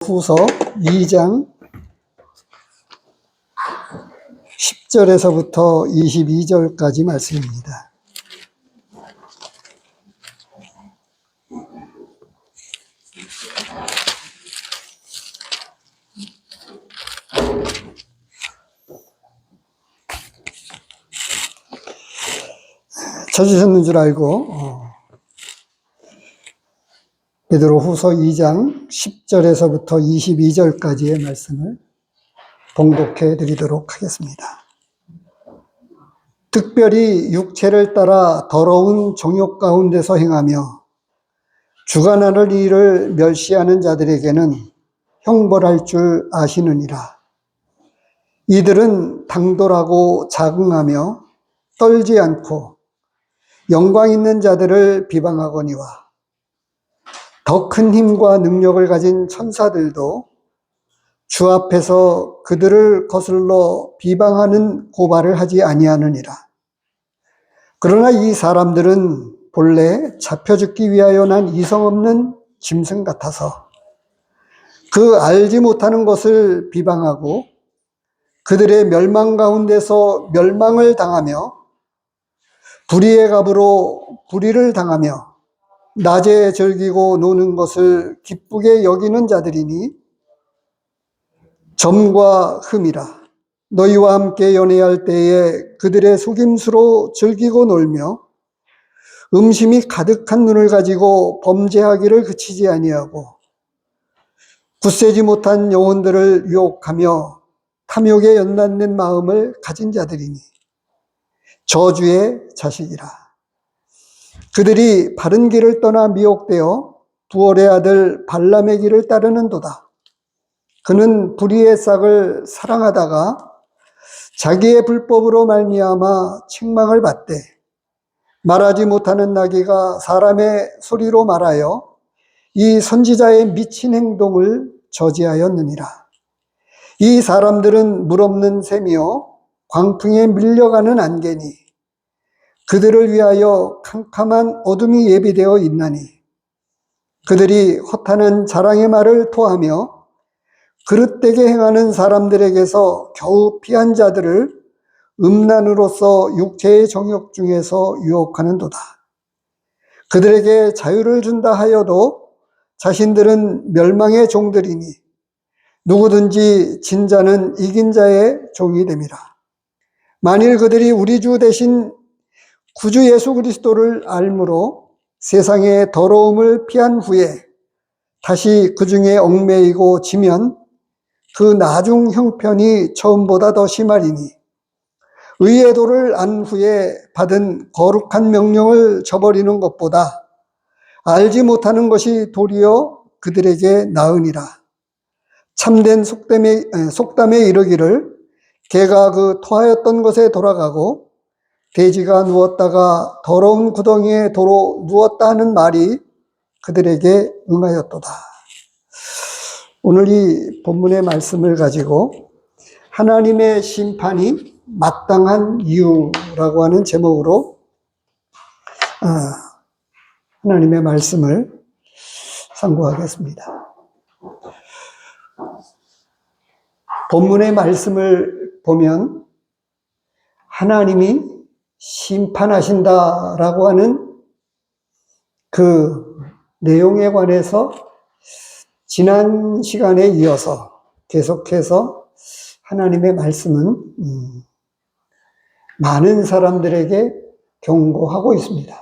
베드로후서 2장 10절에서부터 22절까지 말씀입니다. 찾으셨는 줄 알고 베드로후서 2장 10절에서부터 22절까지의 말씀을 봉독해 드리도록 하겠습니다. 특별히 육체를 따라 더러운 정욕 가운데서 행하며 주관하는 일을 멸시하는 자들에게는 형벌할 줄 아시느니라. 이들은 당돌하고 자긍하며 떨지 않고 영광 있는 자들을 비방하거니와 더 큰 힘과 능력을 가진 천사들도 주 앞에서 그들을 거슬러 비방하는 고발을 하지 아니하느니라. 그러나 이 사람들은 본래 잡혀 죽기 위하여 난 이성 없는 짐승 같아서 그 알지 못하는 것을 비방하고 그들의 멸망 가운데서 멸망을 당하며 불의의 갑으로 불의를 당하며 낮에 즐기고 노는 것을 기쁘게 여기는 자들이니 점과 흠이라. 너희와 함께 연애할 때에 그들의 속임수로 즐기고 놀며 음심이 가득한 눈을 가지고 범죄하기를 그치지 아니하고 굳세지 못한 영혼들을 유혹하며 탐욕에 연단된 마음을 가진 자들이니 저주의 자식이라. 그들이 바른 길을 떠나 미혹되어 부올의 아들 발람의 길을 따르는도다. 그는 불의의 싹을 사랑하다가 자기의 불법으로 말미암아 책망을 받되 말하지 못하는 나귀가 사람의 소리로 말하여 이 선지자의 미친 행동을 저지하였느니라. 이 사람들은 물 없는 샘이요 광풍에 밀려가는 안개니 그들을 위하여 캄캄한 어둠이 예비되어 있나니 그들이 허탄한 자랑의 말을 토하며 그릇되게 행하는 사람들에게서 겨우 피한 자들을 음란으로서 육체의 정욕 중에서 유혹하는도다. 그들에게 자유를 준다 하여도 자신들은 멸망의 종들이니 누구든지 진 자는 이긴 자의 종이 됨이라. 만일 그들이 우리 주 대신 구주 예수 그리스도를 알므로 세상의 더러움을 피한 후에 다시 그 중에 얽매이고 지면 그 나중 형편이 처음보다 더 심하리니 의의 도를 안 후에 받은 거룩한 명령을 저버리는 것보다 알지 못하는 것이 도리어 그들에게 나으니라. 참된 속담에 이르기를 개가 그 토하였던 것에 돌아가고 돼지가 누웠다가 더러운 구덩이에 도로 누웠다 하는 말이 그들에게 응하였도다. 오늘 이 본문의 말씀을 가지고 하나님의 심판이 마땅한 이유라고 하는 제목으로 하나님의 말씀을 상고하겠습니다. 본문의 말씀을 보면 하나님이 심판하신다라고 하는 그 내용에 관해서 지난 시간에 이어서 계속해서 하나님의 말씀은 많은 사람들에게 경고하고 있습니다.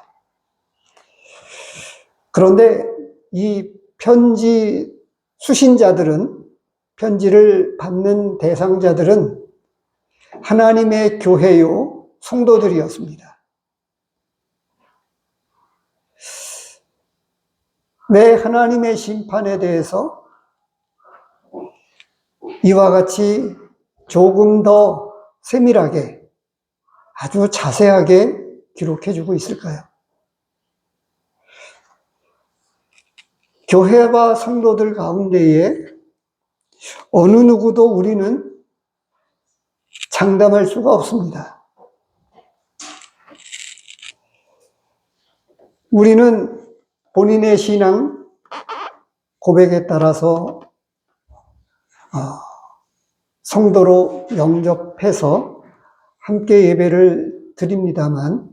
그런데 이 편지 수신자들은, 편지를 받는 대상자들은 하나님의 교회요, 성도들이었습니다. 왜 하나님의 심판에 대해서 이와 같이 조금 더 세밀하게, 아주 자세하게 기록해주고 있을까요? 교회와 성도들 가운데에 어느 누구도 우리는 장담할 수가 없습니다. 우리는 본인의 신앙 고백에 따라서 성도로 영접해서 함께 예배를 드립니다만,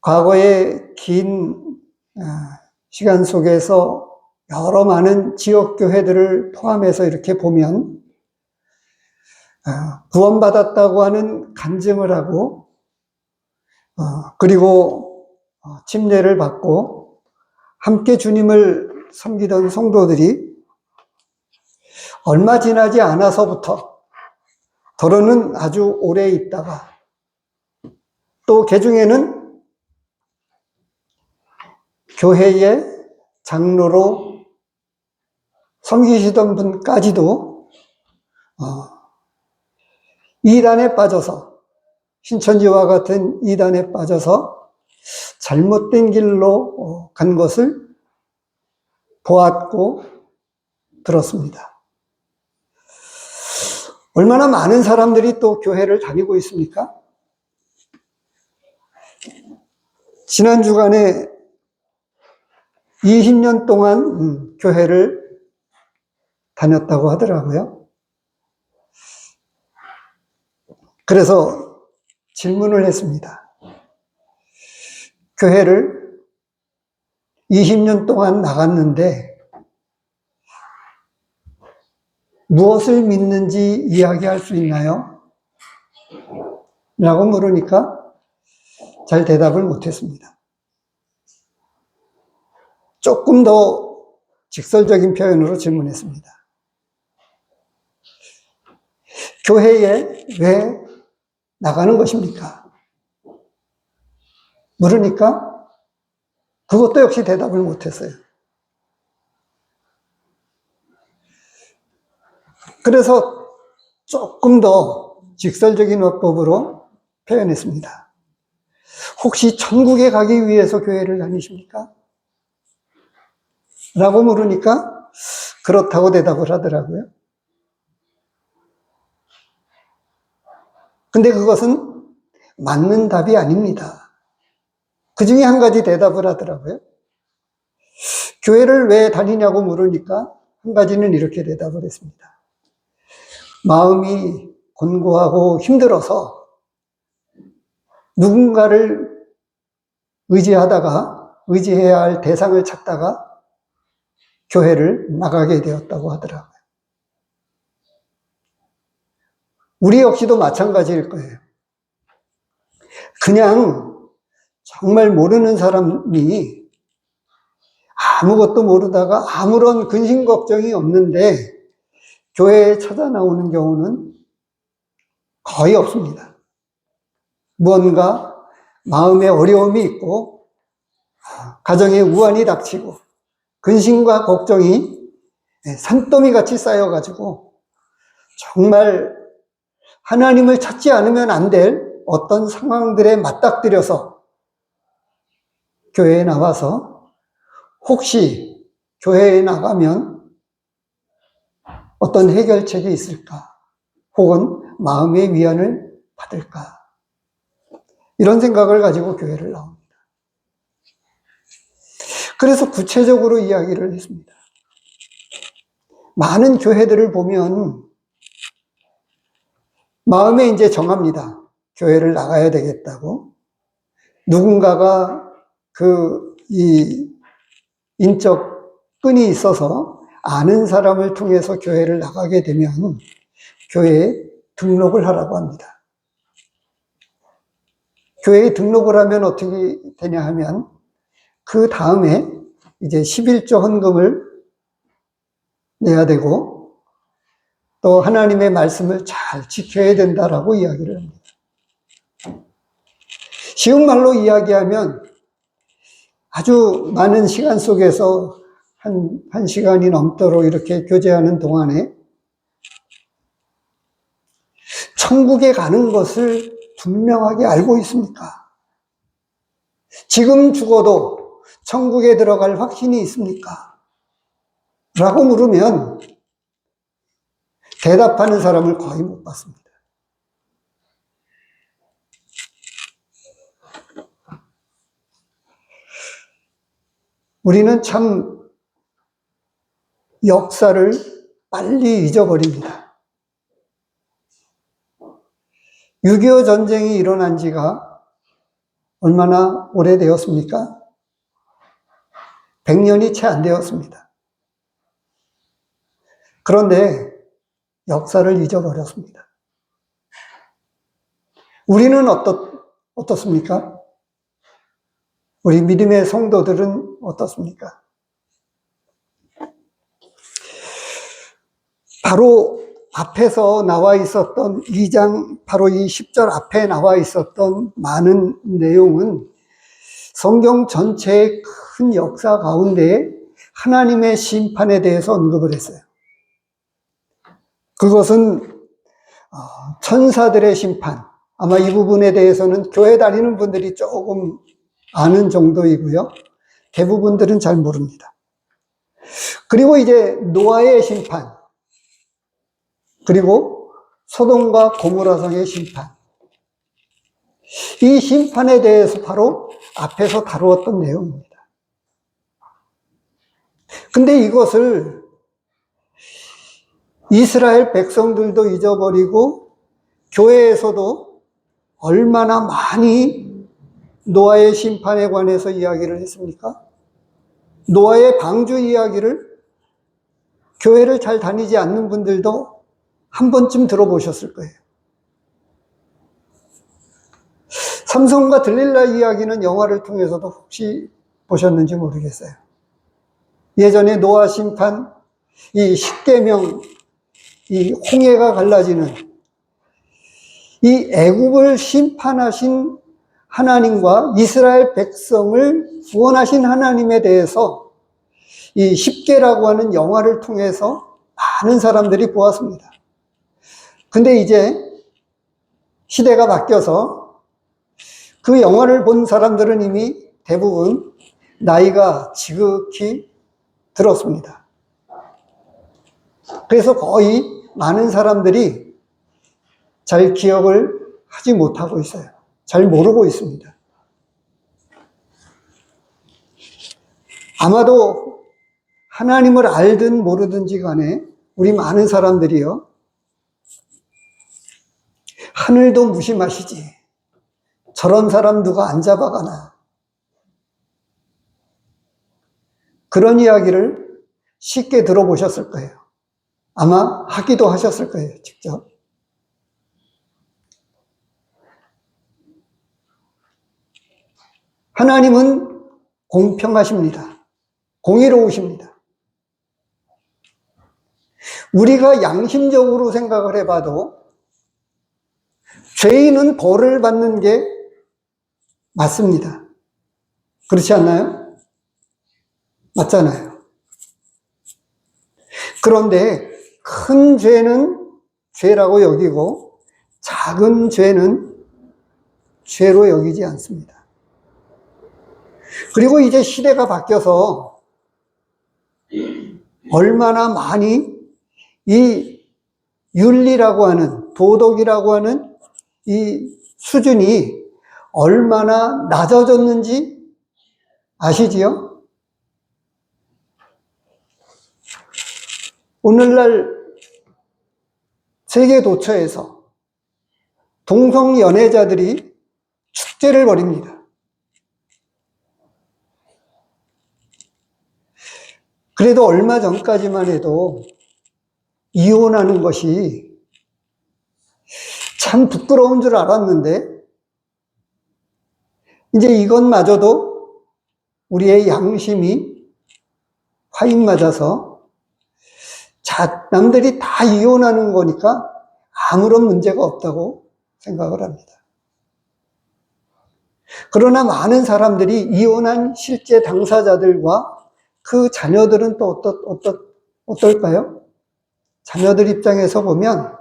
과거의 긴 시간 속에서 여러 많은 지역교회들을 포함해서 이렇게 보면 구원받았다고 하는 간증을 하고 그리고 침례를 받고 함께 주님을 섬기던 성도들이 얼마 지나지 않아서부터 더러는 아주 오래 있다가 또 개중에는 교회의 장로로 섬기시던 분까지도 이단에 빠져서, 신천지와 같은 이단에 빠져서 잘못된 길로 간 것을 보았고 들었습니다. 얼마나 많은 사람들이 또 교회를 다니고 있습니까? 지난 주간에 20년 동안 교회를 다녔다고 하더라고요. 그래서 질문을 했습니다. 교회를 20년 동안 나갔는데 무엇을 믿는지 이야기할 수 있나요? 라고 물으니까 잘 대답을 못했습니다. 조금 더 직설적인 표현으로 질문했습니다. 교회에 왜 나가는 것입니까? 물으니까 그것도 역시 대답을 못했어요. 그래서 조금 더 직설적인 어법으로 표현했습니다. 혹시 천국에 가기 위해서 교회를 다니십니까? 라고 물으니까 그렇다고 대답을 하더라고요. 근데 그것은 맞는 답이 아닙니다. 그 중에 한 가지 대답을 하더라고요. 교회를 왜 다니냐고 물으니까 한 가지는 이렇게 대답을 했습니다. 마음이 곤고하고 힘들어서 누군가를 의지해야 할 대상을 찾다가 교회를 나가게 되었다고 하더라고요. 우리 역시도 마찬가지일 거예요. 그냥 정말 모르는 사람이 아무것도 모르다가 아무런 근심 걱정이 없는데 교회에 찾아 나오는 경우는 거의 없습니다. 무언가 마음에 어려움이 있고 가정에 우환이 닥치고 근심과 걱정이 산더미 같이 쌓여가지고 정말 하나님을 찾지 않으면 안 될 어떤 상황들에 맞닥뜨려서 교회에 나와서 혹시 교회에 나가면 어떤 해결책이 있을까? 혹은 마음의 위안을 받을까? 이런 생각을 가지고 교회를 나옵니다. 그래서 구체적으로 이야기를 했습니다. 많은 교회들을 보면 마음에 이제 정합니다. 교회를 나가야 되겠다고. 누군가가 이 인적 끈이 있어서 아는 사람을 통해서 교회를 나가게 되면 교회에 등록을 하라고 합니다. 교회에 등록을 하면 어떻게 되냐 하면 그 다음에 이제 11조 헌금을 내야 되고 또 하나님의 말씀을 잘 지켜야 된다라고 이야기를 합니다. 쉬운 말로 이야기하면 아주 많은 시간 속에서 한 시간이 넘도록 이렇게 교제하는 동안에 천국에 가는 것을 분명하게 알고 있습니까? 지금 죽어도 천국에 들어갈 확신이 있습니까? 라고 물으면 대답하는 사람을 거의 못 봤습니다. 우리는 참 역사를 빨리 잊어버립니다. 6.25 전쟁이 일어난 지가 얼마나 오래되었습니까? 100년이 채 안 되었습니다. 그런데 역사를 잊어버렸습니다. 우리는 어떻습니까? 우리 믿음의 성도들은 어떻습니까? 바로 앞에서 나와 있었던 2장, 바로 이 10절 앞에 나와 있었던 많은 내용은 성경 전체의 큰 역사 가운데 하나님의 심판에 대해서 언급을 했어요. 그것은 천사들의 심판, 아마 이 부분에 대해서는 교회 다니는 분들이 조금 아는 정도이고요. 대부분들은 잘 모릅니다. 그리고 이제 노아의 심판, 그리고 소돔과 고모라성의 심판. 이 심판에 대해서 바로 앞에서 다루었던 내용입니다. 근데 이것을 이스라엘 백성들도 잊어버리고 교회에서도 얼마나 많이 노아의 심판에 관해서 이야기를 했습니까? 노아의 방주 이야기를 교회를 잘 다니지 않는 분들도 한 번쯤 들어보셨을 거예요. 삼손과 들릴라 이야기는 영화를 통해서도 혹시 보셨는지 모르겠어요. 예전에 노아 심판, 이 십계명, 이 홍해가 갈라지는 이 애굽을 심판하신 하나님과 이스라엘 백성을 구원하신 하나님에 대해서 이 십계라고 하는 영화를 통해서 많은 사람들이 보았습니다. 근데 이제 시대가 바뀌어서 그 영화를 본 사람들은 이미 대부분 나이가 지극히 들었습니다. 그래서 거의 많은 사람들이 잘 기억을 하지 못하고 있어요. 잘 모르고 있습니다. 아마도 하나님을 알든 모르든지 간에 우리 많은 사람들이요, 하늘도 무심하시지, 저런 사람 누가 안 잡아가나, 그런 이야기를 쉽게 들어보셨을 거예요. 아마 하기도 하셨을 거예요, 직접. 하나님은 공평하십니다. 공의로우십니다. 우리가 양심적으로 생각을 해봐도 죄인은 벌을 받는 게 맞습니다. 그렇지 않나요? 맞잖아요. 그런데 큰 죄는 죄라고 여기고 작은 죄는 죄로 여기지 않습니다. 그리고 이제 시대가 바뀌어서 얼마나 많이 이 윤리라고 하는, 도덕이라고 하는 이 수준이 얼마나 낮아졌는지 아시지요? 오늘날 세계 도처에서 동성 연애자들이 축제를 벌입니다. 그래도 얼마 전까지만 해도 이혼하는 것이 참 부끄러운 줄 알았는데, 이제 이것마저도 우리의 양심이 화인 맞아서 남들이 다 이혼하는 거니까 아무런 문제가 없다고 생각을 합니다. 그러나 많은 사람들이 이혼한 실제 당사자들과 그 자녀들은 또 어떨까요? 자녀들 입장에서 보면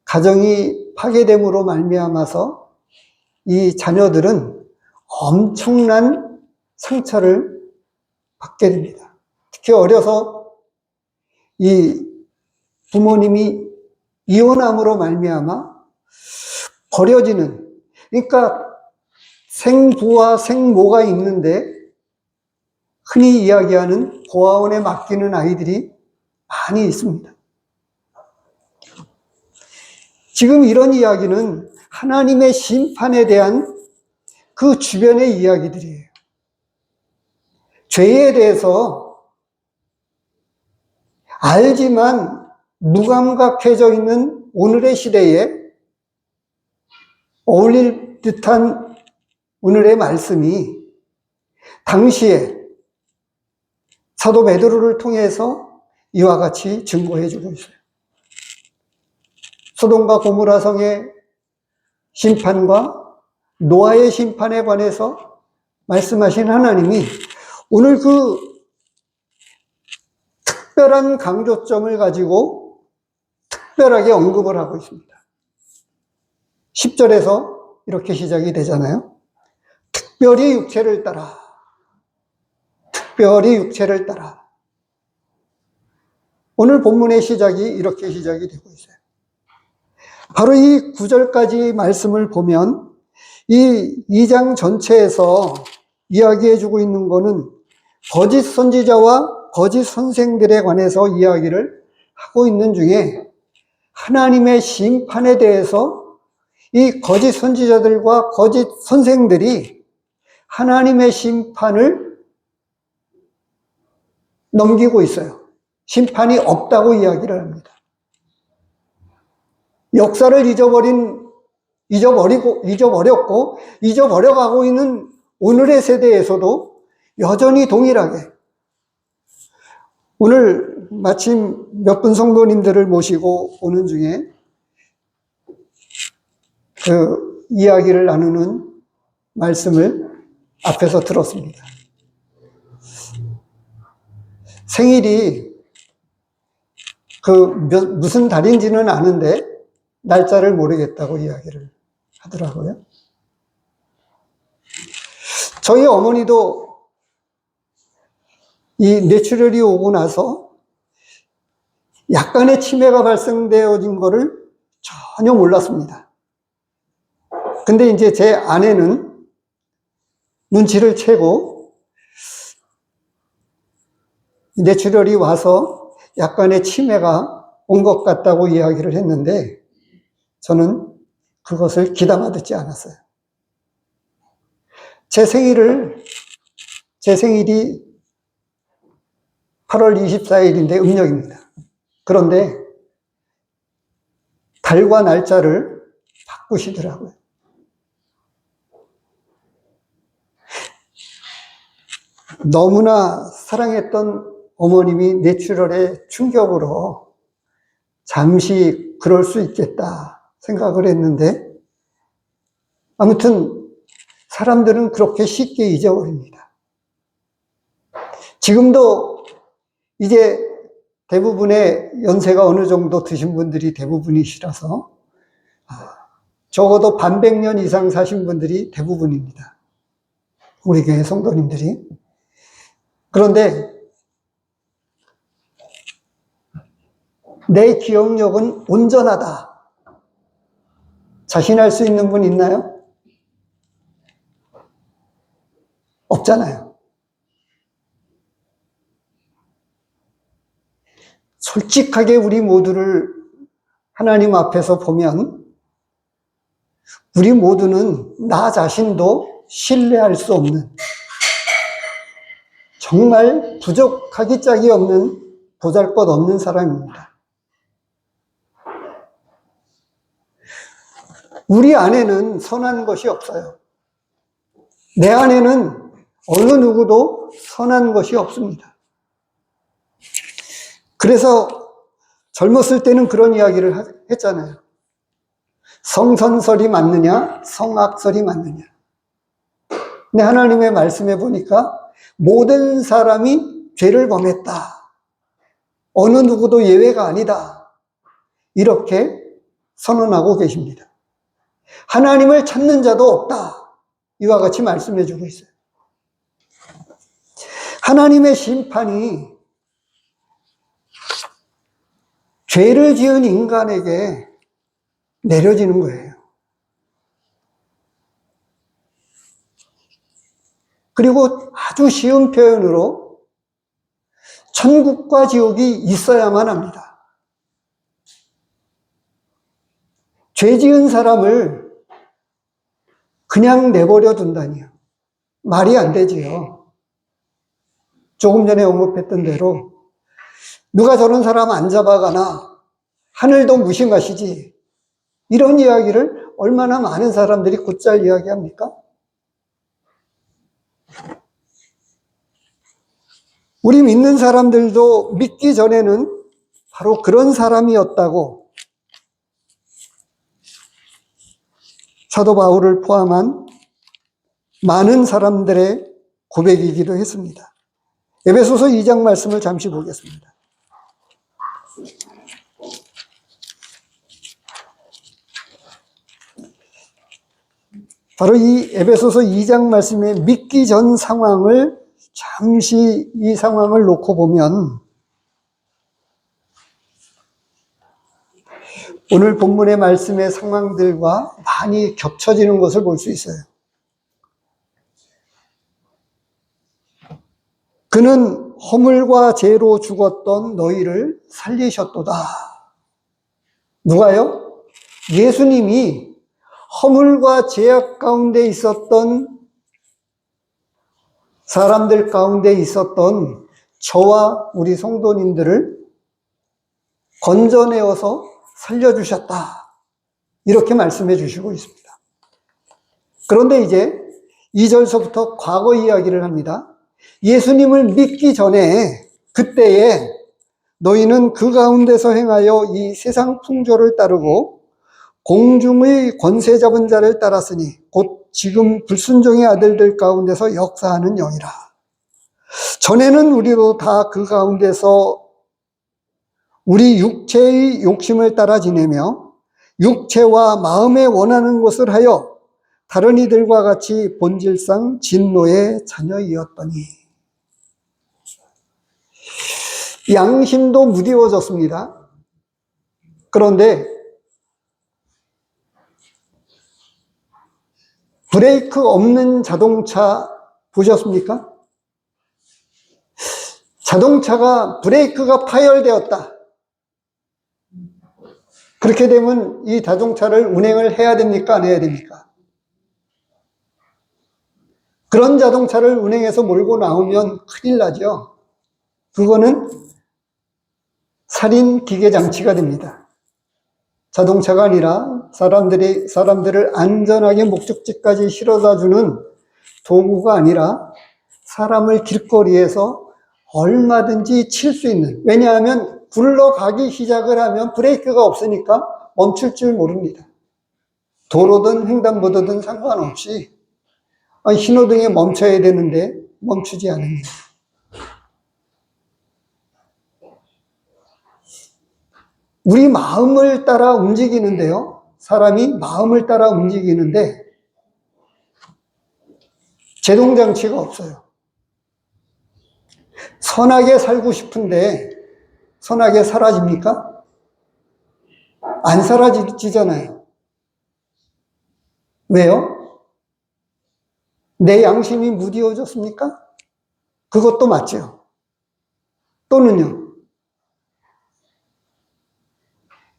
가정이 파괴됨으로 말미암아서 이 자녀들은 엄청난 상처를 받게 됩니다. 특히 어려서 이 부모님이 이혼함으로 말미암아 버려지는, 그러니까 생부와 생모가 있는데 흔히 이야기하는 고아원에 맡기는 아이들이 많이 있습니다. 지금 이런 이야기는 하나님의 심판에 대한 그 주변의 이야기들이에요. 죄에 대해서 알지만 무감각해져 있는 오늘의 시대에 어울릴 듯한 오늘의 말씀이 당시에 사도 베드로를 통해서 이와 같이 증거해주고 있어요. 소돔과 고모라 성의 심판과 노아의 심판에 관해서 말씀하신 하나님이 오늘 그 특별한 강조점을 가지고 특별하게 언급을 하고 있습니다. 10절에서 이렇게 시작이 되잖아요. 특별히 육체를 따라, 특별히 육체를 따라. 오늘 본문의 시작이 이렇게 시작이 되고 있어요. 바로 이 9절까지 말씀을 보면 이 2장 전체에서 이야기해주고 있는 거는 거짓 선지자와 거짓 선생들에 관해서 이야기를 하고 있는 중에 하나님의 심판에 대해서 이 거짓 선지자들과 거짓 선생들이 하나님의 심판을 넘기고 있어요. 심판이 없다고 이야기를 합니다. 역사를 잊어버렸고 잊어버려가고 있는 오늘의 세대에서도 여전히 동일하게 오늘 마침 몇 분 성도님들을 모시고 오는 중에 그 이야기를 나누는 말씀을 앞에서 들었습니다. 생일이 무슨 달인지는 아는데 날짜를 모르겠다고 이야기를 하더라고요. 저희 어머니도 이 뇌출혈이 오고 나서 약간의 치매가 발생되어진 거를 전혀 몰랐습니다. 근데 이제 제 아내는 눈치를 채고 뇌출혈이 와서 약간의 치매가 온 것 같다고 이야기를 했는데 저는 그것을 귀담아 듣지 않았어요. 제 생일이 8월 24일인데 음력입니다. 그런데 달과 날짜를 바꾸시더라고요. 너무나 사랑했던 어머님이 뇌출혈의 충격으로 잠시 그럴 수 있겠다 생각을 했는데 아무튼 사람들은 그렇게 쉽게 잊어버립니다. 지금도 이제 대부분의 연세가 어느 정도 드신 분들이 대부분이시라서 적어도 반백년 이상 사신 분들이 대부분입니다. 우리 교회 성도님들이. 그런데 내 기억력은 온전하다. 자신할 수 있는 분 있나요? 없잖아요. 솔직하게 우리 모두를 하나님 앞에서 보면 우리 모두는 나 자신도 신뢰할 수 없는 정말 부족하기 짝이 없는 보잘것없는 사람입니다. 우리 안에는 선한 것이 없어요. 내 안에는 어느 누구도 선한 것이 없습니다. 그래서 젊었을 때는 그런 이야기를 했잖아요. 성선설이 맞느냐, 성악설이 맞느냐. 근데 하나님의 말씀에 보니까 모든 사람이 죄를 범했다. 어느 누구도 예외가 아니다. 이렇게 선언하고 계십니다. 하나님을 찾는 자도 없다. 이와 같이 말씀해 주고 있어요. 하나님의 심판이 죄를 지은 인간에게 내려지는 거예요. 그리고 아주 쉬운 표현으로 천국과 지옥이 있어야만 합니다. 죄 지은 사람을 그냥 내버려 둔다니요. 말이 안 되지요. 조금 전에 언급했던 대로 누가 저런 사람 안 잡아가나 하늘도 무심하시지. 이런 이야기를 얼마나 많은 사람들이 곧잘 이야기합니까? 우리 믿는 사람들도 믿기 전에는 바로 그런 사람이었다고 사도 바울을 포함한 많은 사람들의 고백이기도 했습니다. 에베소서 2장 말씀을 잠시 보겠습니다. 바로 이 에베소서 2장 말씀의 믿기 전 상황을 잠시 이 상황을 놓고 보면 오늘 본문의 말씀의 상황들과 많이 겹쳐지는 것을 볼 수 있어요. 그는 허물과 죄로 죽었던 너희를 살리셨도다. 누가요? 예수님이 허물과 죄악 가운데 있었던 사람들 가운데 있었던 저와 우리 성도님들을 건져내어서 살려주셨다. 이렇게 말씀해 주시고 있습니다. 그런데 이제 2절서부터 과거 이야기를 합니다. 예수님을 믿기 전에 그때에 너희는 그 가운데서 행하여 이 세상 풍조를 따르고 공중의 권세 잡은 자를 따랐으니 곧 지금 불순종의 아들들 가운데서 역사하는 영이라. 전에는 우리도 다 그 가운데서 우리 육체의 욕심을 따라 지내며 육체와 마음에 원하는 것을 하여 다른 이들과 같이 본질상 진노의 자녀이었더니 양심도 무디워졌습니다. 그런데 브레이크 없는 자동차 보셨습니까? 자동차가 브레이크가 파열되었다. 그렇게 되면 이 자동차를 운행을 해야 됩니까? 안 해야 됩니까? 그런 자동차를 운행해서 몰고 나오면 큰일 나죠. 그거는 살인 기계 장치가 됩니다. 자동차가 아니라 사람들을 안전하게 목적지까지 실어다 주는 도구가 아니라 사람을 길거리에서 얼마든지 칠 수 있는, 왜냐하면 굴러가기 시작을 하면 브레이크가 없으니까 멈출 줄 모릅니다. 도로든 횡단보도든 상관없이 신호등에 멈춰야 되는데 멈추지 않습니다. 우리 마음을 따라 움직이는데요. 사람이 마음을 따라 움직이는데 제동장치가 없어요. 선하게 살고 싶은데 선하게 사라집니까? 안 사라지잖아요. 왜요? 내 양심이 무디워졌습니까? 그것도 맞죠. 또는요,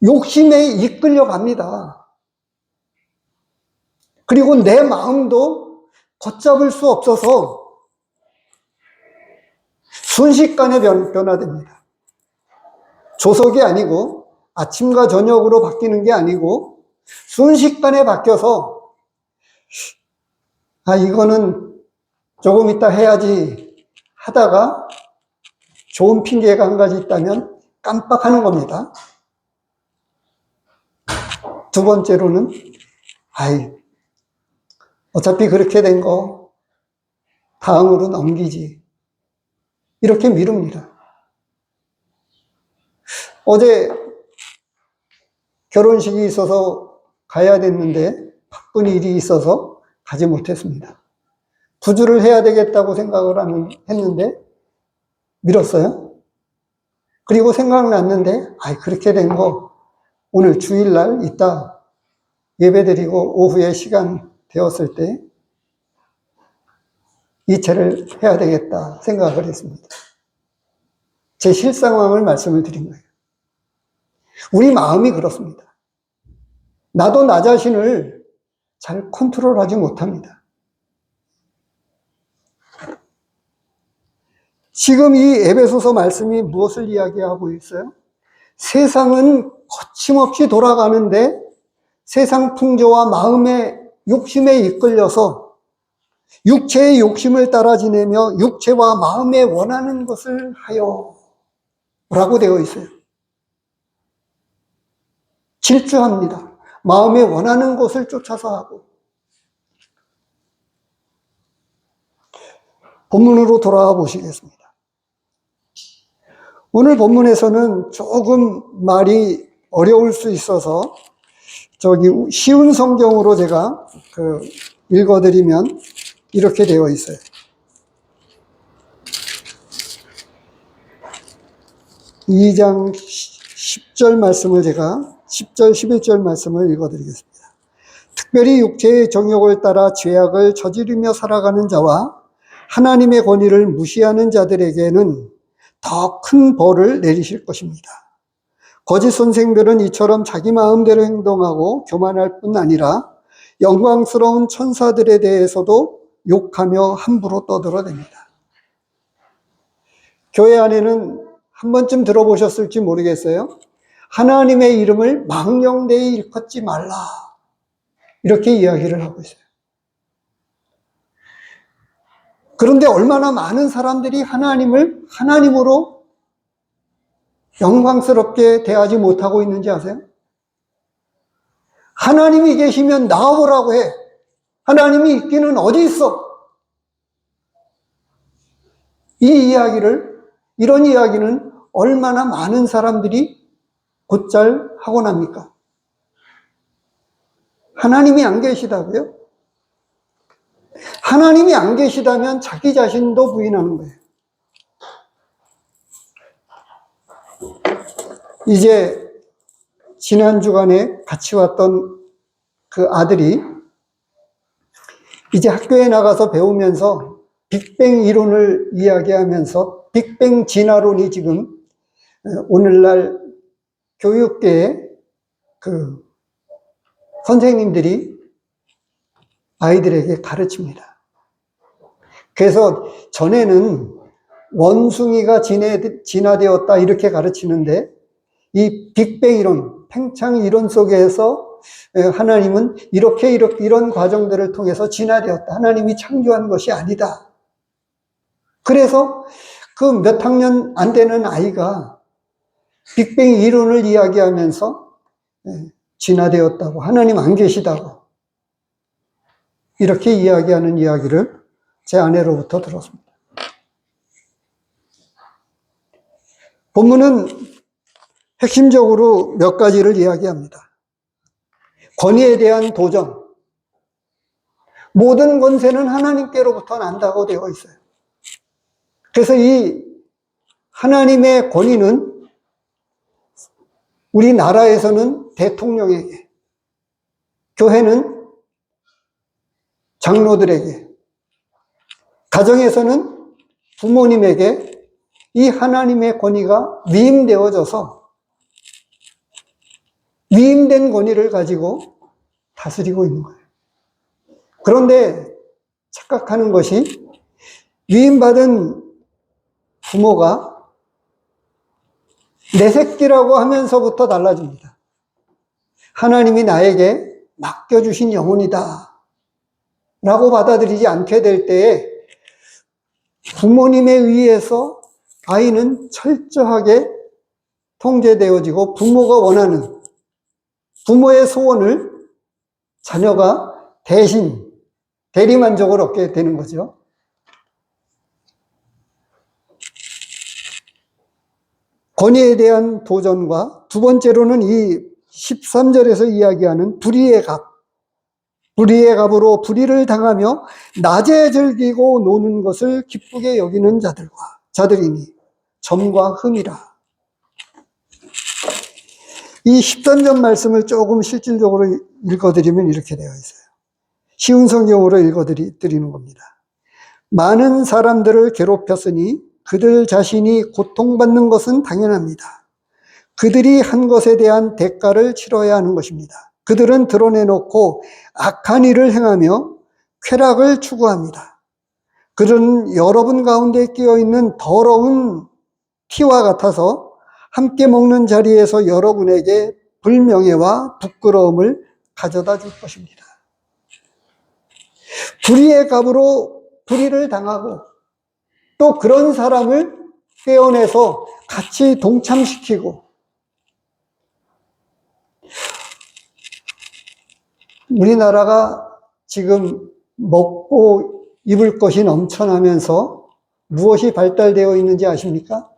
욕심에 이끌려 갑니다. 그리고 내 마음도 걷잡을 수 없어서 순식간에 변화됩니다. 조석이 아니고 아침과 저녁으로 바뀌는 게 아니고 순식간에 바뀌어서 이거는 조금 이따 해야지 하다가 좋은 핑계가 한 가지 있다면 깜빡하는 겁니다. 두 번째로는 어차피 그렇게 된 거 다음으로 넘기지. 이렇게 미룹니다. 어제 결혼식이 있어서 가야 됐는데 바쁜 일이 있어서 가지 못했습니다. 부주를 해야 되겠다고 생각을 했는데 미뤘어요. 그리고 생각났는데 그렇게 된 거 오늘 주일날 이따 예배드리고 오후에 시간 되었을 때 이체를 해야 되겠다 생각을 했습니다. 제 실상황을 말씀을 드린 거예요. 우리 마음이 그렇습니다. 나도 나 자신을 잘 컨트롤하지 못합니다. 지금 이 에베소서 말씀이 무엇을 이야기하고 있어요? 세상은 거침없이 돌아가는데 세상 풍조와 마음의 욕심에 이끌려서 육체의 욕심을 따라 지내며 육체와 마음에 원하는 것을 하여 라고 되어 있어요. 질주합니다. 마음에 원하는 것을 쫓아서 하고. 본문으로 돌아와 보시겠습니다. 오늘 본문에서는 조금 말이 어려울 수 있어서 쉬운 성경으로 제가 읽어드리면 이렇게 되어 있어요. 2장 10절 말씀을 10절, 11절 말씀을 읽어드리겠습니다. 특별히 육체의 정욕을 따라 죄악을 저지르며 살아가는 자와 하나님의 권위를 무시하는 자들에게는 더 큰 벌을 내리실 것입니다. 거짓 선생들은 이처럼 자기 마음대로 행동하고 교만할 뿐 아니라 영광스러운 천사들에 대해서도 욕하며 함부로 떠들어댑니다. 교회 안에는 한 번쯤 들어보셨을지 모르겠어요. 하나님의 이름을 망령되이 일컫지 말라. 이렇게 이야기를 하고 있어요. 그런데 얼마나 많은 사람들이 하나님을 하나님으로 영광스럽게 대하지 못하고 있는지 아세요? 하나님이 계시면 나와보라고 해. 하나님이 있기는 어디 있어? 이런 이야기는 얼마나 많은 사람들이 곧잘 하고 납니까? 하나님이 안 계시다고요? 하나님이 안 계시다면 자기 자신도 부인하는 거예요. 이제 지난 주간에 같이 왔던 그 아들이 이제 학교에 나가서 배우면서 빅뱅 이론을 이야기하면서 빅뱅 진화론이 지금 오늘날 교육계의 선생님들이 아이들에게 가르칩니다. 그래서 전에는 원숭이가 진화되었다 이렇게 가르치는데 이 빅뱅 이론, 팽창 이론 속에서 하나님은 이런 과정들을 통해서 진화되었다. 하나님이 창조한 것이 아니다. 그래서 그 몇 학년 안 되는 아이가 빅뱅 이론을 이야기하면서 진화되었다고, 하나님 안 계시다고 이렇게 이야기하는 이야기를 제 아내로부터 들었습니다. 본문은 핵심적으로 몇 가지를 이야기합니다. 권위에 대한 도전. 모든 권세는 하나님께로부터 난다고 되어 있어요. 그래서 이 하나님의 권위는 우리나라에서는 대통령에게, 교회는 장로들에게, 가정에서는 부모님에게 이 하나님의 권위가 위임되어져서 위임된 권위를 가지고 다스리고 있는 거예요. 그런데 착각하는 것이 위임받은 부모가 내 새끼라고 하면서부터 달라집니다. 하나님이 나에게 맡겨주신 영혼이다 라고 받아들이지 않게 될 때에 부모님에 의해서 아이는 철저하게 통제되어지고 부모가 원하는 부모의 소원을 자녀가 대신 대리만족을 얻게 되는 거죠. 권위에 대한 도전과 두 번째로는 이 13절에서 이야기하는 불의의 갑. 불의의 갑으로 불의를 당하며 낮에 즐기고 노는 것을 기쁘게 여기는 자들이니 점과 흠이라. 이 13절 말씀을 조금 실질적으로 읽어드리면 이렇게 되어 있어요. 쉬운 성경으로 읽어드리는 겁니다. 많은 사람들을 괴롭혔으니 그들 자신이 고통받는 것은 당연합니다. 그들이 한 것에 대한 대가를 치러야 하는 것입니다. 그들은 드러내놓고 악한 일을 행하며 쾌락을 추구합니다. 그들은 여러분 가운데 끼어있는 더러운 티와 같아서 함께 먹는 자리에서 여러분에게 불명예와 부끄러움을 가져다 줄 것입니다. 불의의 값으로 불의를 당하고 또 그런 사람을 떼어내서 같이 동참시키고, 우리나라가 지금 먹고 입을 것이 넘쳐나면서 무엇이 발달되어 있는지 아십니까?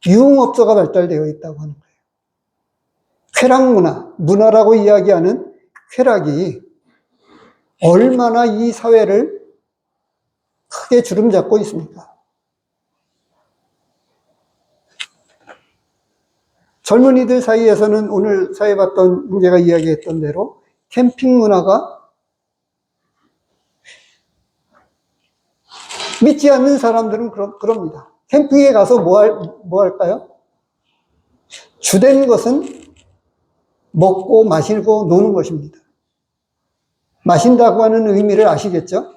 유흥업소가 발달되어 있다고 하는 거예요. 쾌락문화, 문화라고 이야기하는 쾌락이 얼마나 이 사회를 크게 주름잡고 있습니까? 젊은이들 사이에서는 오늘 사회 봤던, 제가 이야기했던 대로 캠핑 문화가 믿지 않는 사람들은 그럽니다. 캠핑에 가서 뭐 할까요? 주된 것은 먹고 마시고 노는 것입니다. 마신다고 하는 의미를 아시겠죠?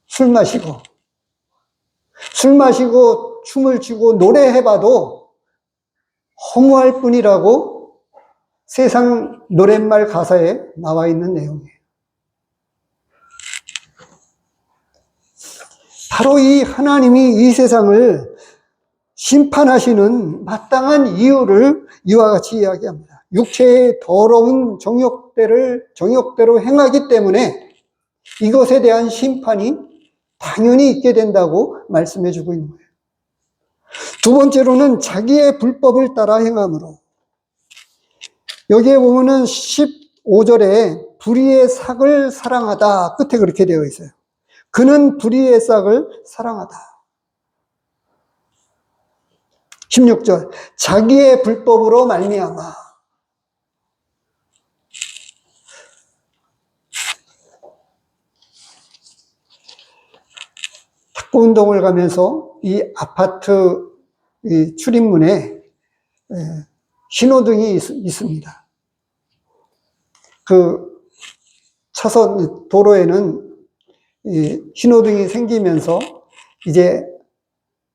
술 마시고 춤을 추고 노래해봐도 허무할 뿐이라고 세상 노랫말 가사에 나와 있는 내용이에요. 바로 이 하나님이 이 세상을 심판하시는 마땅한 이유를 이와 같이 이야기합니다. 육체의 더러운 정욕대로 행하기 때문에 이것에 대한 심판이 당연히 있게 된다고 말씀해 주고 있는 거예요. 두 번째로는 자기의 불법을 따라 행함으로. 여기에 보면은 15절에 불의의 삭을 사랑하다 끝에 그렇게 되어 있어요. 그는 불의의 삭을 사랑하다. 16절 자기의 불법으로 말미암아. 탁구운동을 가면서 이 아파트 이 출입문에 신호등이 있습니다. 그 차선 도로에는 이 신호등이 생기면서 이제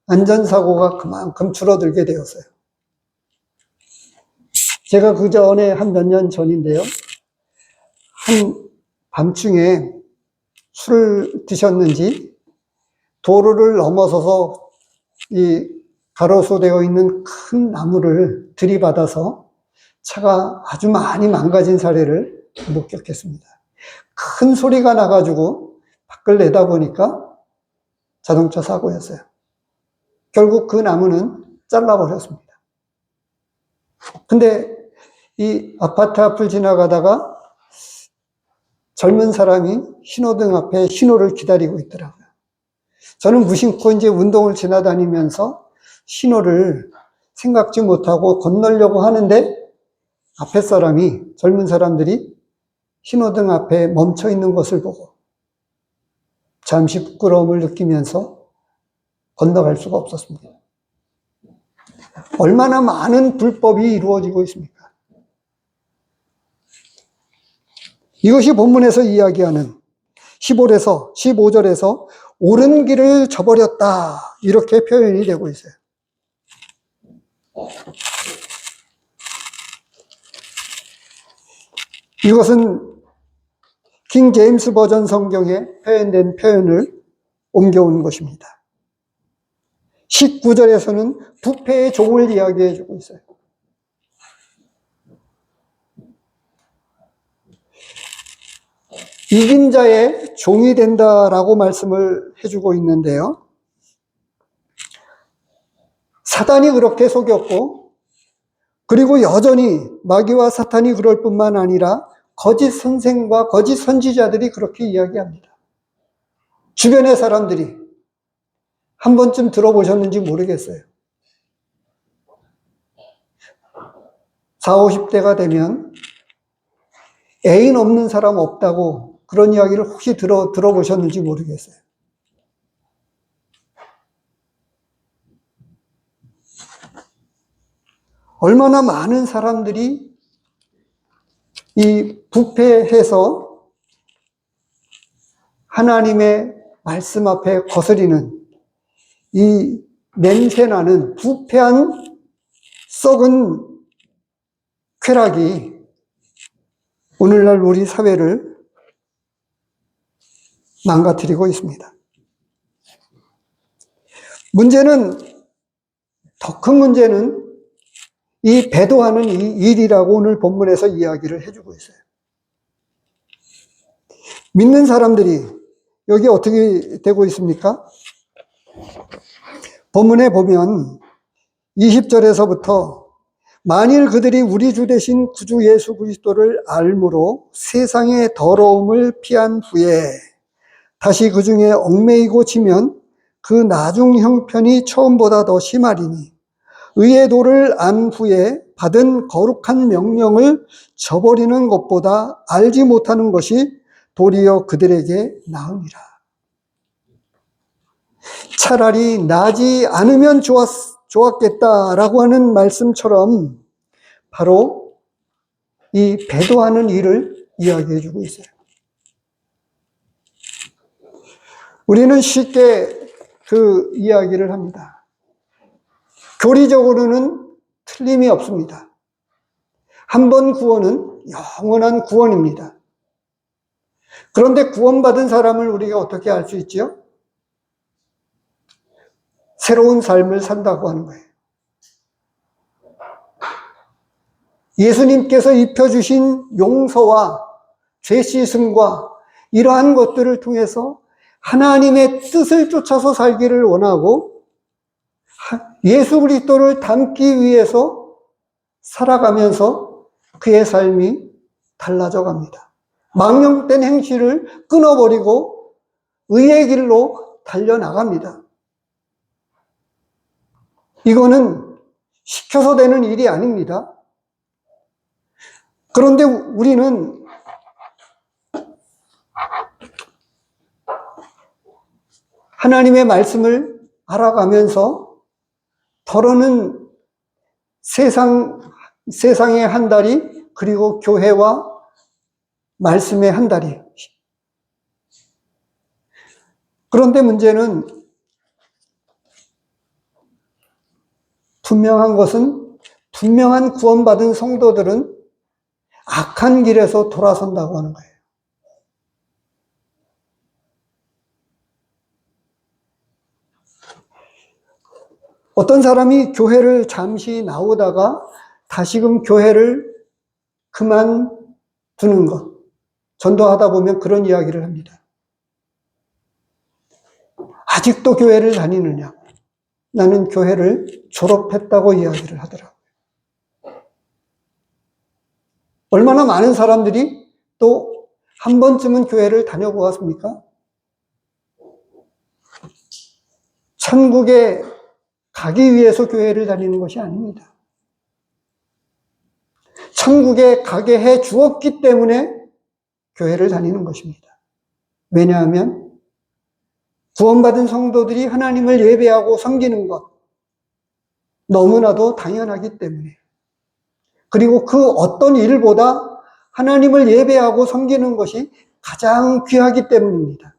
안전사고가 그만큼 줄어들게 되었어요. 제가 그 전에 한 몇 년 전인데요. 한 밤중에 술을 드셨는지 도로를 넘어서서 이 가로수되어 있는 큰 나무를 들이받아서 차가 아주 많이 망가진 사례를 목격했습니다. 큰 소리가 나가지고 밖을 내다보니까 자동차 사고였어요. 결국 그 나무는 잘라버렸습니다. 근데 이 아파트 앞을 지나가다가 젊은 사람이 신호등 앞에 신호를 기다리고 있더라고요. 저는 무심코 이제 운동을 지나다니면서 신호를 생각지 못하고 건너려고 하는데 앞에 사람이, 젊은 사람들이 신호등 앞에 멈춰 있는 것을 보고 잠시 부끄러움을 느끼면서 건너갈 수가 없었습니다. 얼마나 많은 불법이 이루어지고 있습니까? 이것이 본문에서 이야기하는 15절에서 옳은 길을 저버렸다 이렇게 표현이 되고 있어요. 이것은 킹 제임스 버전 성경에 표현된 표현을 옮겨온 것입니다. 19절에서는 부패의 종을 이야기해 주고 있어요. 이긴 자의 종이 된다라고 말씀을 해주고 있는데요. 사단이 그렇게 속였고, 그리고 여전히 마귀와 사탄이 그럴 뿐만 아니라 거짓 선생과 거짓 선지자들이 그렇게 이야기합니다. 주변의 사람들이 한 번쯤 들어보셨는지 모르겠어요. 40, 50대가 되면 애인 없는 사람 없다고 그런 이야기를 혹시 들어보셨는지 모르겠어요. 얼마나 많은 사람들이 이 부패해서 하나님의 말씀 앞에 거스리는 이 냄새나는 부패한 썩은 쾌락이 오늘날 우리 사회를 망가뜨리고 있습니다. 문제는, 더 큰 문제는 이 배도하는 이 일이라고 오늘 본문에서 이야기를 해주고 있어요. 믿는 사람들이 여기 어떻게 되고 있습니까? 본문에 보면 20절에서부터 만일 그들이 우리 주 되신 구주 예수 그리스도를 알므로 세상의 더러움을 피한 후에 다시 그 중에 얽매이고 지면 그 나중 형편이 처음보다 더 심하리니 의의 도를 안 후에 받은 거룩한 명령을 저버리는 것보다 알지 못하는 것이 도리어 그들에게 나으니라. 차라리 나지 않으면 좋았겠다라고 하는 말씀처럼 바로 이 배도하는 일을 이야기해 주고 있어요. 우리는 쉽게 그 이야기를 합니다. 교리적으로는 틀림이 없습니다. 한 번 구원은 영원한 구원입니다. 그런데 구원받은 사람을 우리가 어떻게 알 수 있죠? 새로운 삶을 산다고 하는 거예요. 예수님께서 입혀주신 용서와 죄 씻음과 이러한 것들을 통해서 하나님의 뜻을 쫓아서 살기를 원하고 예수 그리스도를 닮기 위해서 살아가면서 그의 삶이 달라져 갑니다. 망령된 행실을 끊어버리고 의의 길로 달려나갑니다. 이거는 시켜서 되는 일이 아닙니다. 그런데 우리는 하나님의 말씀을 알아가면서 더러는 세상의 한 다리, 그리고 교회와 말씀의 한 다리. 그런데 문제는 분명한 것은 분명한 구원받은 성도들은 악한 길에서 돌아선다고 하는 거예요. 어떤 사람이 교회를 잠시 나오다가 다시금 교회를 그만두는 것, 전도하다 보면 그런 이야기를 합니다. 아직도 교회를 다니느냐? 나는 교회를 졸업했다고 이야기를 하더라고요. 얼마나 많은 사람들이 또 한 번쯤은 교회를 다녀보았습니까? 천국에 가기 위해서 교회를 다니는 것이 아닙니다. 천국에 가게 해 주었기 때문에 교회를 다니는 것입니다. 왜냐하면 구원받은 성도들이 하나님을 예배하고 섬기는 것 너무나도 당연하기 때문에, 그리고 그 어떤 일보다 하나님을 예배하고 섬기는 것이 가장 귀하기 때문입니다.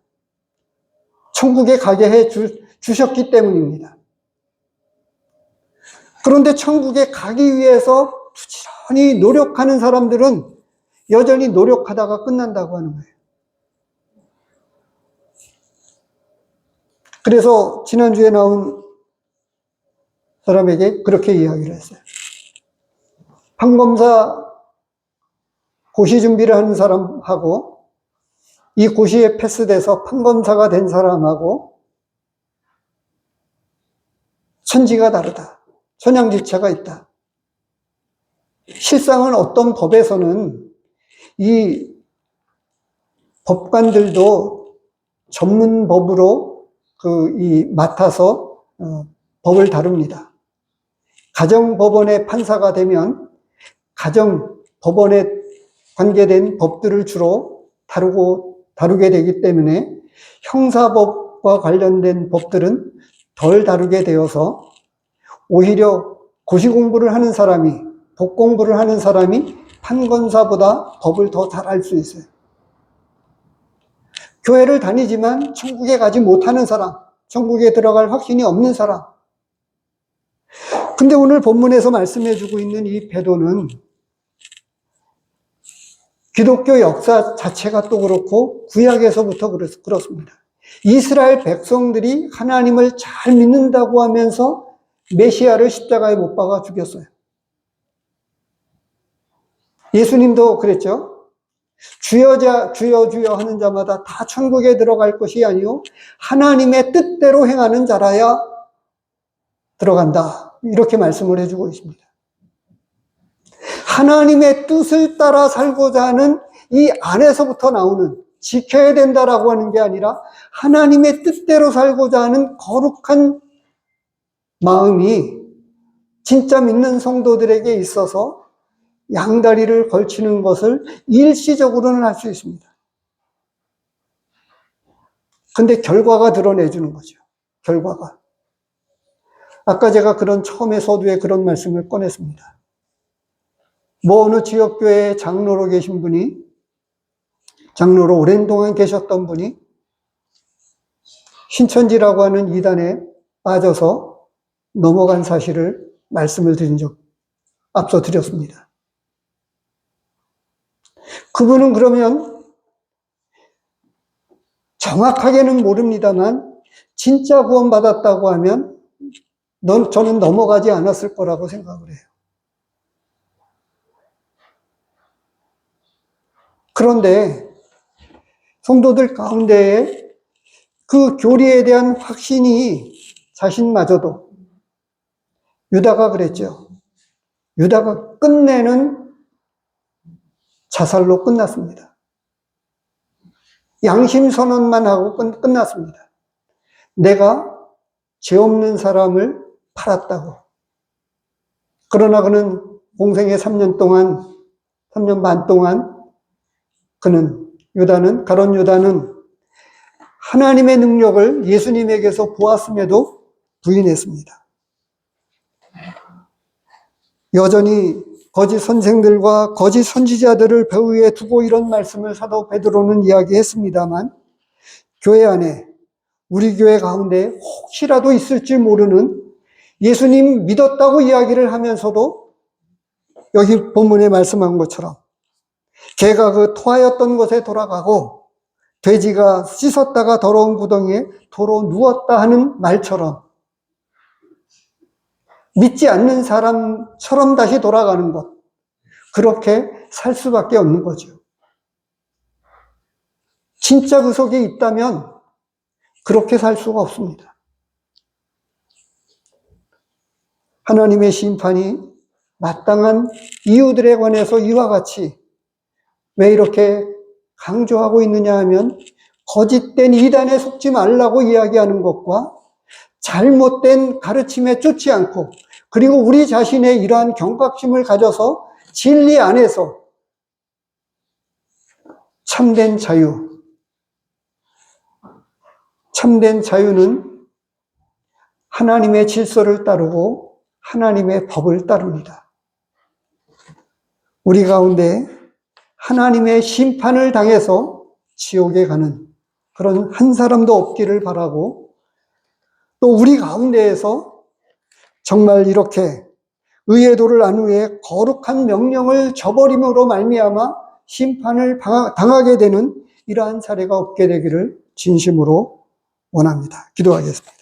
천국에 가게 해 주셨기 때문입니다. 그런데 천국에 가기 위해서 부지런히 노력하는 사람들은 여전히 노력하다가 끝난다고 하는 거예요. 그래서 지난주에 나온 사람에게 그렇게 이야기를 했어요. 판검사 고시 준비를 하는 사람하고 이 고시에 패스돼서 판검사가 된 사람하고 천지가 다르다. 천양지차가 있다. 실상은 어떤 법에서는 이 법관들도 전문법으로 맡아서 법을 다룹니다. 가정법원의 판사가 되면 가정법원에 관계된 법들을 주로 다루게 되기 때문에 형사법과 관련된 법들은 덜 다루게 되어서 오히려 고시 공부를 하는 사람이, 법 공부를 하는 사람이 판검사보다 법을 더 잘 알 수 있어요. 교회를 다니지만 천국에 가지 못하는 사람, 천국에 들어갈 확신이 없는 사람. 근데 오늘 본문에서 말씀해주고 있는 이 베드로는 기독교 역사 자체가 또 그렇고 구약에서부터 그렇습니다. 이스라엘 백성들이 하나님을 잘 믿는다고 하면서 메시아를 십자가에 못 박아 죽였어요. 예수님도 그랬죠. 주여 주여 하는 자마다 다 천국에 들어갈 것이 아니요 하나님의 뜻대로 행하는 자라야 들어간다. 이렇게 말씀을 해주고 있습니다. 하나님의 뜻을 따라 살고자 하는 이 안에서부터 나오는, 지켜야 된다라고 하는 게 아니라 하나님의 뜻대로 살고자 하는 거룩한 마음이 진짜 믿는 성도들에게 있어서 양다리를 걸치는 것을 일시적으로는 할 수 있습니다. 근데 결과가 드러내주는 거죠. 결과가. 아까 제가 그런 처음에 서두에 그런 말씀을 꺼냈습니다. 어느 지역교회 장로로 계신 분이, 장로로 오랜 동안 계셨던 분이 신천지라고 하는 이단에 빠져서 넘어간 사실을 말씀을 드린 적 앞서 드렸습니다. 그분은 그러면 정확하게는 모릅니다만 진짜 구원받았다고 하면 저는 넘어가지 않았을 거라고 생각을 해요. 그런데 성도들 가운데에 그 교리에 대한 확신이 자신마저도, 유다가 그랬죠. 유다가 끝내는 자살로 끝났습니다. 양심 선언만 하고 끝났습니다. 내가 죄 없는 사람을 팔았다고. 그러나 그는 공생의 3년 반 동안 가룟 유다는 하나님의 능력을 예수님에게서 보았음에도 부인했습니다. 여전히 거짓 선생들과 거짓 선지자들을 배후에 두고 이런 말씀을 사도 베드로는 이야기했습니다만, 교회 안에, 우리 교회 가운데 혹시라도 있을지 모르는 예수님 믿었다고 이야기를 하면서도 여기 본문에 말씀한 것처럼 개가 그 토하였던 곳에 돌아가고 돼지가 씻었다가 더러운 구덩이에 도로 누웠다 하는 말처럼 믿지 않는 사람처럼 다시 돌아가는 것, 그렇게 살 수밖에 없는 거죠. 진짜 그 속에 있다면 그렇게 살 수가 없습니다. 하나님의 심판이 마땅한 이유들에 관해서 이와 같이 왜 이렇게 강조하고 있느냐 하면, 거짓된 이단에 속지 말라고 이야기하는 것과 잘못된 가르침에 쫓지 않고, 그리고 우리 자신의 이러한 경각심을 가져서 진리 안에서 참된 자유는 하나님의 질서를 따르고 하나님의 법을 따릅니다. 우리 가운데 하나님의 심판을 당해서 지옥에 가는 그런 한 사람도 없기를 바라고, 또 우리 가운데에서 정말 이렇게 의의 도를 안 후에 거룩한 명령을 저버림으로 말미암아 심판을 당하게 되는 이러한 사례가 없게 되기를 진심으로 원합니다. 기도하겠습니다.